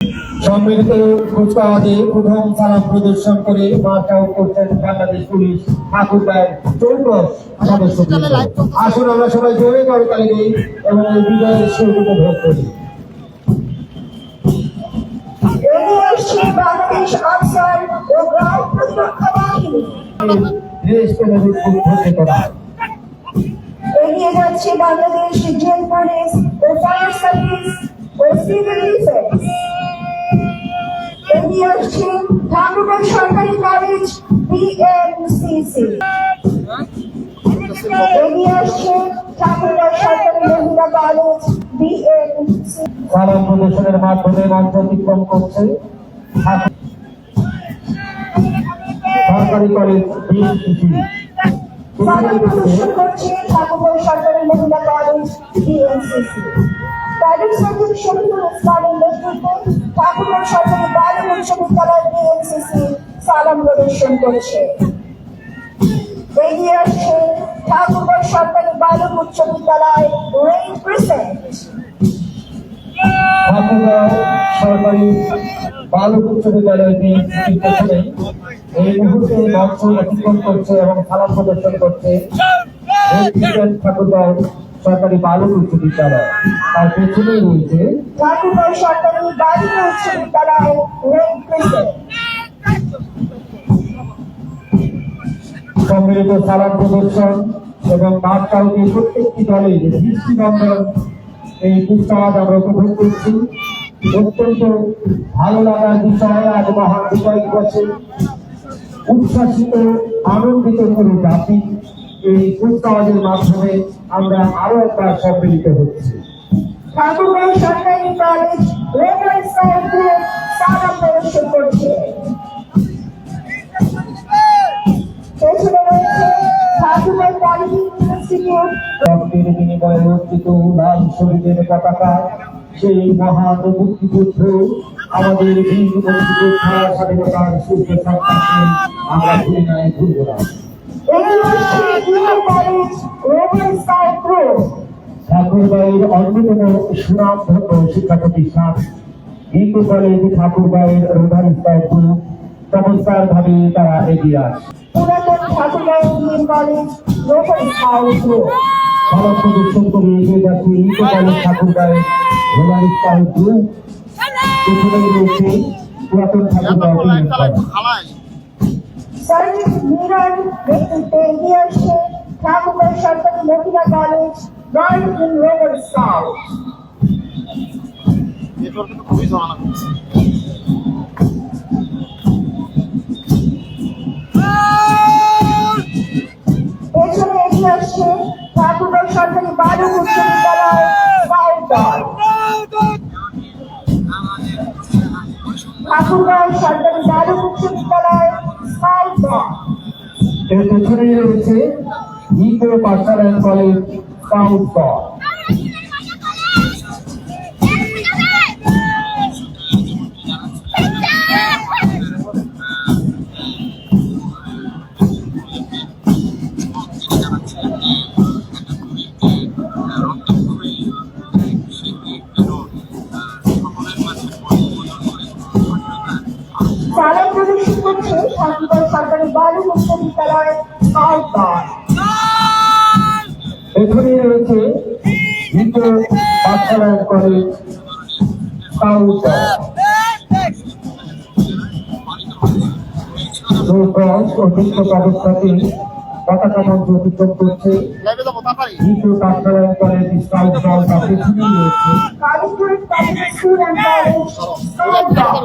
সম্মিলিত কুচকাওয়াজে প্রথম সালাম প্রদর্শন করে মার্চাও করছেন বাংলাদেশ পুলিশ ঠাকুরগাঁয়ের চৌকস সদস্য। আসুন আমরা সবাই জোরে করতালি দিই এবং এই বিজয়ের সুখ উপভোগ করি। বাংলাদেশ আনসার ও গ্রাম প্রতিরক্ষা বাহিনী দেশ প্রেমের উদ্বুদ্ধ করা। এগিয়ে যাচ্ছে বাংলাদেশ জেল পুলিশ ও ফায়ার সার্ভিস ও সিভিল ডিফেন্স। এগিয়ে আসছে ঠাকুরগাঁও সরকারি কলেজ বিএনসিসি। এগিয়ে আসছে ঠাকুরগাঁও সরকারি মহিলা কলেজ বিএনসি। সালাম প্রদর্শনের মাধ্যমে মঞ্চ অতিক্রম করছে সরকারি কলেজ বিএনসিসি। সালাম প্রদর্শন করছে ঠাকুরগাঁও সরকারি মহিলা college BNCC. Private service Shahidul ইসলামের নেতৃত্বে ঠাকুরগাঁও সরকারি বালিক উচ্চ বিদ্যালয় বিএনসিসি সালাম প্রদর্শন করছে। এগিয়ে আসছে ঠাকুরগাঁও সরকারি বালিক উচ্চ বিদ্যালয় রেড ক্রিসেন্ট। ঠাকুরগাঁও সরকারি বালক উচ্চ বিদ্যালয় বিএনসিসির পেছনে এই মুহূর্তে মঞ্চ অতিক্রম করছে এবং সালাম প্রদর্শন করছে ঠাকুরগাঁও সরকারি বালক উচ্চ বিদ্যালয়। তার পেছনেই রয়েছে ঠাকুরগাঁও সরকারি বালিক উচ্চ বিদ্যালয় রেড ক্রিসেন্ট। সম্মিলিত সালাম প্রদর্শন এবং মার্চাউটি প্রত্যেকটি দলের দৃষ্টিনন্দন এই কুচকাওয়াজ আমরা উপভোগ করছি। অত্যন্ত ভালো লাগার বিষয় আজ মহান বিজয় দিবসে উচ্ছ্বাসিত আনন্দিত করে জাতি এই কুচকাওয়াজের মাধ্যমে আমরা আরো একবার সম্মিলিত হচ্ছি। ঠাকুরগাঁও সরকারি কলেজ রেড সাইডে সালাম প্রদর্শন করছে। পেছনে রয়েছে ঠাকুরগাঁও পলিটেকনিক ইনস্টিটিউট। রক্তের বিনিময়ে অর্জিত লাল শহীদের পতাকা সেই মহান মুক্তিযুদ্ধ আমাদের বীর মুক্তিযোদ্ধা স্বাধীনতার সূর্য সন্তানকে আমরা ভুলি নাই, ভুলব না। ঠাকুরগাঁয়ের অন্যতম সুনামধন্য শিক্ষা প্রতিষ্ঠান ইকো কলেজ ঠাকুরগাঁয়ের রোধার স্কাউট গ্রুপ চমৎকার ভাবে তারা এগিয়ে আসে। পুরাতন Thakurgaon degree college rover scout group সালাম প্রদর্শন করে এগিয়ে যাচ্ছে ইকো কলেজ ঠাকুরগাঁয়ের রোধার স্কাউট গ্রুপ। পেছনে রয়েছে পুরাতন Thakurgaon degree college. Service mirror নেতৃত্বে এগিয়ে আসছে ঠাকুরগাঁও সরকারি মহিলা college girl in rover scout. পেছনে এগিয়ে আসছে ঠাকুরগাঁও সরকারি বালিক উচ্চ বিদ্যালয় স্কাউট দল। ঠাকুরগাঁও সরকারি বালিক উচ্চ বিদ্যালয় স্কাউট দল। এর পেছনেই রয়েছে ইকো পাঠশালা কলেজ স্কাউট দল। সালাম প্রদর্শন করছে ঠাকুরগাঁও সরকারি বালিক উচ্চ বিদ্যালয় স্কাউট দল। এখানে রয়েছে ইকো পাঠশালা কলেজ স্কাউট দল। অতিরিক্ত অবস্থাতে পতাকা মঞ্চ অতিক্রম করছে ইকো পাঠশালা কলেজ স্কাউট দল। তার পেছনেই রয়েছে কালীপুরের public school and college scout দল।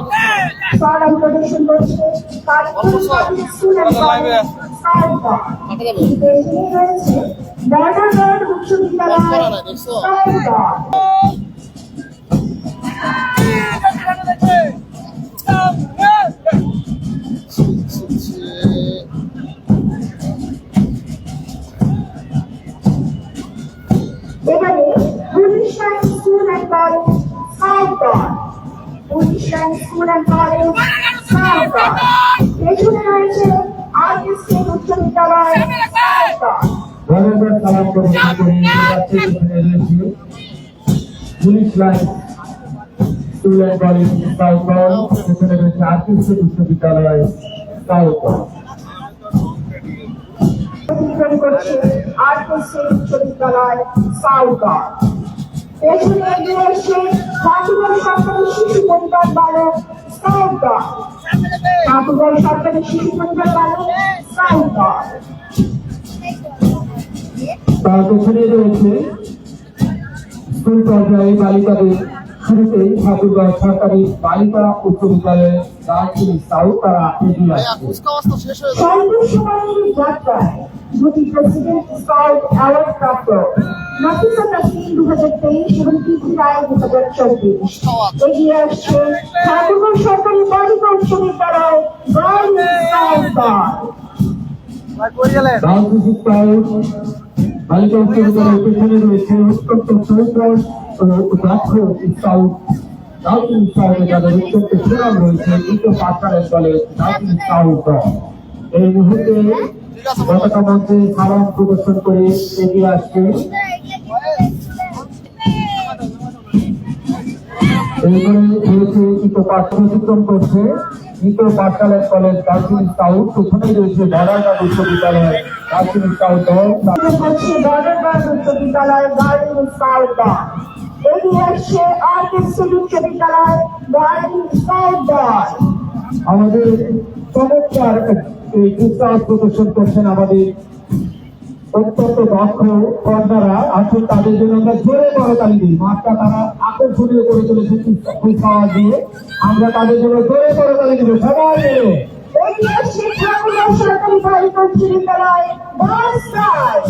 সালাম প্রদর্শন করছে Kalipur public school and college scout দল। পেছনে রয়েছে বর্ডার গার্ড উচ্চ বিদ্যালয় স্কাউট দল। এবারে police line school and college scout দল। Police line school and college scout দল। পেছনে রয়েছে আরএসকে উচ্চ বিদ্যালয় স্কাউট দল। ধন্যবাদ। সালাম প্রদর্শন করে এগিয়ে যাচ্ছে। পেছনে রয়েছে police line school and college scout দল, সেখানে রয়েছে আর্টিস্ট বিশ্ববিদ্যালয় স্কাউট দল। অতিক্রম করছে আর্টিস্ট বিশ্ববিদ্যালয় স্কাউট দল। পেছনে এগিয়ে এসে ঠাকুরগাঁও সরকারি শিশু পরিবার বালক স্কাউট দল। ঠাকুরগাঁও সরকারি শিশু পরিবার বালক স্কাউট দল। তার পেছনে রয়েছে স্কুল পর্যায়ে বালিকাদের শুরুতেই ঠাকুরগাঁও সরকারি বালিকা উচ্চ বিদ্যালয়ের দার্জিলিং স্কাউট তারা এগিয়ে আসছে। স্বল্প সময়ের যাত্রায় দুটি প্রেসিডেন্ট স্কাউট অ্যাওয়ার্ড প্রাপ্ত নাফিসা তাসলিম 2023 এবং প্রীতি রায় 2024 এগিয়ে আসছে ঠাকুরগাঁও সরকারি বালিকা উচ্চ বিদ্যালয় গার্লস স্কাউট দল। রাজনীতি স্কাউট বালিকা উচ্চ বিদ্যালয়ের পেছনে রয়েছে অত্যন্ত চৌদ্রস ও দক্ষ স্কাউট দার্জিলিং স্কাউটে যাদের অত্যন্ত সুনাম রয়েছে দ্বিতীয় পাঠশালের দলের দার্জিলিং স্কাউট দল। এই মুহূর্তে পতাকা মঞ্চে সালাম প্রদর্শন করে এগিয়ে আসছে। এরপরে রয়েছে ইকো পাঠশালা অতিক্রম করছে ইকো পাঠশালার কলেজ দার্জিলিং স্কাউট, পেছনে রয়েছে বর্ডারগার্ড উচ্চ বিদ্যালয় দার্জিলিং স্কাউট দল। হচ্ছে বর্ডারগার্ড উচ্চ বিদ্যালয় গার্লস স্কাউট দল। এগিয়ে আসছে আর্টিস্ট বিশ্ববিদ্যালয় গার্লস স্কাউট দল। আমাদের চমৎকার এই উৎসাহ প্রদর্শন করছেন আমাদের অত্যন্ত দক্ষ কর্তারা। আসুন তাদের জন্য আমরা জোরে করতালি দিই। মাঠটা তারা আকর্ষণীয় করে চলেছে উৎসাহ দিয়ে। আমরা তাদের জন্য জোরে করতালি দিব সবাই মিলে। এগিয়ে আসছে ঠাকুরগাঁও সরকারি বালিকা উচ্চ বিদ্যালয় গার্লস স্কাউট।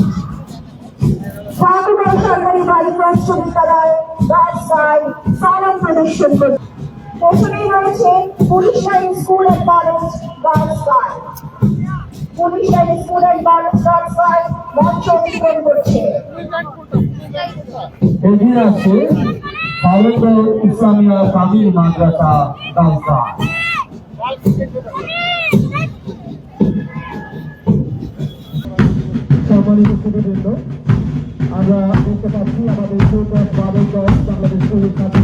ঠাকুরগাঁও সরকারি বালিকা উচ্চ বিদ্যালয় গার্লস স্কাউট সালাম প্রদর্শন করছে। পেছনেই রয়েছে police line school and college girls scout. Police line school and college girls scout মঞ্চ অতিক্রম করছে। এগিয়ে আছে ভারতীয় ইসলামিয়া কামিল মাদ্রাসা দামসা। সম্মানিত সুধীবৃন্দ, আমরা দেখতে পাচ্ছি আমাদের বাংলাদেশ বাংলাদেশ